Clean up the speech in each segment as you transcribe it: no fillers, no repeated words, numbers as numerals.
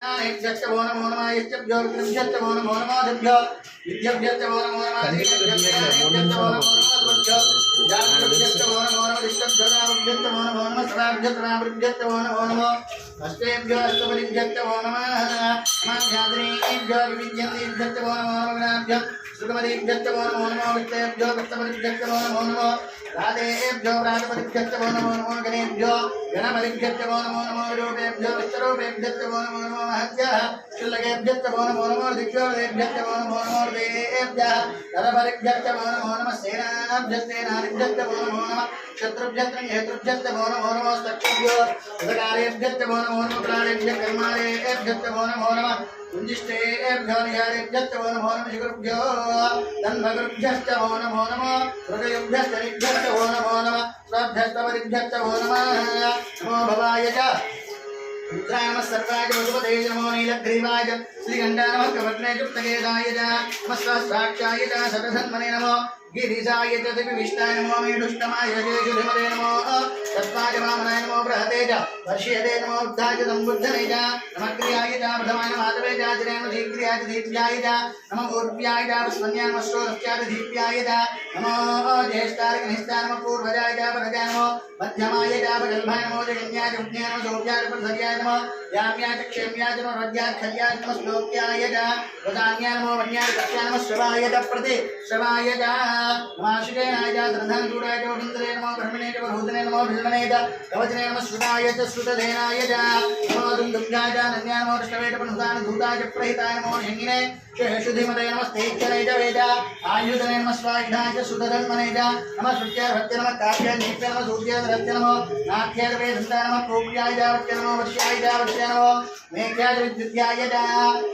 नमो नमो नमः यच्चभ्यो विक्रमश्च नमो नमो दिभ्यो विद्याभ्यश्च नमो नमो नमः दीर्घभ्यश्च नमो नमो दिभ्यो जातभ्यश्च नमो नमो दिष्टभ्यो नामभ्यश्च नमो नमो सदाभ्यश्च नामभ्यश्च नमो नमो अष्टेभ्यो अष्टपदिभ्यश्च नमो नमः माध्याद्रीभ्यो विद्यन्तेभ्यश्च नमो नमो गणाभ्यो सुखमदेभ्यश्च नमो नमो विष्टेभ्यो कष्टपदिभ्यश्च नमो नमो राधेभ्यो राधपदिभ्यश्च नमो नमो गणेभ्यो गणपदिभ्यश्च नमो नमो रूपेभ्यो विष्टरूपेभ्यश्च नमो नमो महद्भ्यः शुल्लकेभ्यश्च नमो नमो दिग्योदेभ्यश्च नमो नमो देभ्यः नरपरिभ्यश्च नमो नमः सेनाभ्यश्च नमो नमः शत्रुभ्यश्च हेतुभ्यश्च नमो नमः सख्यभ्यो उदकारेभ्यश्च नमो नमः प्राणेभ्यः कर्मारेभ्यश्च नमो नमः कुञ्जिष्टेभ्यो निहारेभ्यश्च नमो नमः शिखरुभ्यो तन्मगुरुभ्यश्च नमो नमः हृदयभ्यश्च निभ्यश्च नमो नमः स्वाभ्यस्तवरिभ्यश्च नमो नमो भवाय च रुद्राय नमः सर्वाय भगवते नमो नीलग्रीवाय श्रीगण्डाय नमः कवट्ने पुस्तकेदाय च नमः सहस्राक्षाय च शतधन्वने नमो गिरिजाय च दिव्यविष्टाय नमो मेढुष्टमाय जयजुधिमते नमो तत्त्वाय वामनाय नमो बृहते च वर्ष्यते नमो उद्धाय च सम्बुद्धने च नमः क्रियाय च प्रथमाय माधवे च जिने नमः दीप्रियाय च दीप्याय च नमः ऊर्व्याय च वस्वन्याय नमः श्रोतस्याय च दीप्याय च नमो ज्येष्ठाय कनिष्ठाय नमः पूर्वजाय च परजाय नमो मध्यमाय च प्रगल्भाय नमो जगन्याय च उज्ञाय नमः सौभ्याय च प्रसर्याय नमः याम्याय च क्षेम्याय च नमः रज्याय खल्याय नमः श्लोक्याय च वदान्याय नमो वन्याय कक्ष्याय नमः श्रवाय च प्रति श्रवाय च नमाशुकेनाय च धनधनसूराय च गोविन्दने नमो ब्रह्मणे च बृहदने नमो भीष्मणे च कवचने नमः श्रुताय च श्रुतधेनाय च नमो दुन्दुभ्याय च नन्याय नमो विष्णवे च प्रनुताय धूताय च प्रहिताय नमो हिङ्गिने शेषुधिमते नमः स्तेच्छने च वेद आयुधने नमः स्वायुधाय च सुतधन्मने च नमः श्रुत्याय भक्त्य नमः काव्याय नित्य नमः सूर्याय रत्य नमो नाट्याय वेदन्ताय नमः कोप्याय च वट्य नमो वर्ष्याय च वर्ष्य नमो मेघ्याय च विद्युत्याय च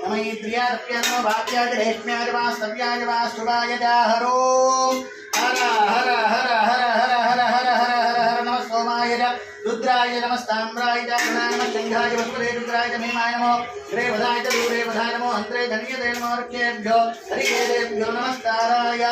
नमः इन्द्रियाय रत्य नमो भाग्याय च रेष्म्याय च वास्तव्याय च वास्तुवाय च हरो हर हर हर हर हर हर हर हर हर हर नमः सोमाय च रुद्राय नमः ताम्राय च गणाय नमः शंखाय वस्त्रे रुद्राय च भीमाय नमो श्रेवधाय च दूरेवधाय नमो हन्त्रे धन्यते नमो ऋक्षेभ्यो हरिकेतेभ्यो नमस्काराय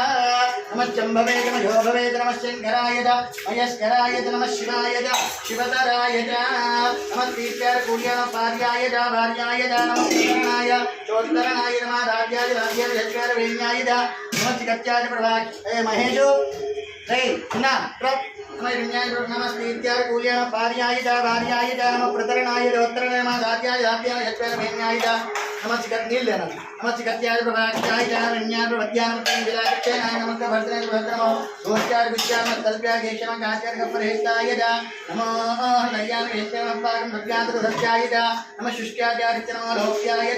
नमः चम्भवे च मयोभवे च नमः शङ्कराय च मयस्कराय च नमः शिवाय च शिवतराय च नमः तीर्थ्यार्कूल्याय नमः पार्याय च भार्याय च नमः उत्तरणाय चोत्तरणाय नमः राज्याय राज्याय यज्ञाय च नमः चिकत्याय च प्रभाय महेशो रे न नमस्ते इत्यार्कूल्याय नमः पार्याय च भार्याय च नमः प्रतरणाय च उत्तरणाय नमः राज्याय राज्याय यज्ञाय च नमः चिकत् नील लेना नमः चिकत्याय प्रभाय च रण्याय प्रवद्याय नमः विराजनाय नमः भद्राय भद्रमो दोष्याय विद्याय नमः तल्प्याय केशव काचार्य कपरहेताय च नमः नय्याय केशव पाकं भव्याय च नमः शुष्क्याय च नमः लोक्याय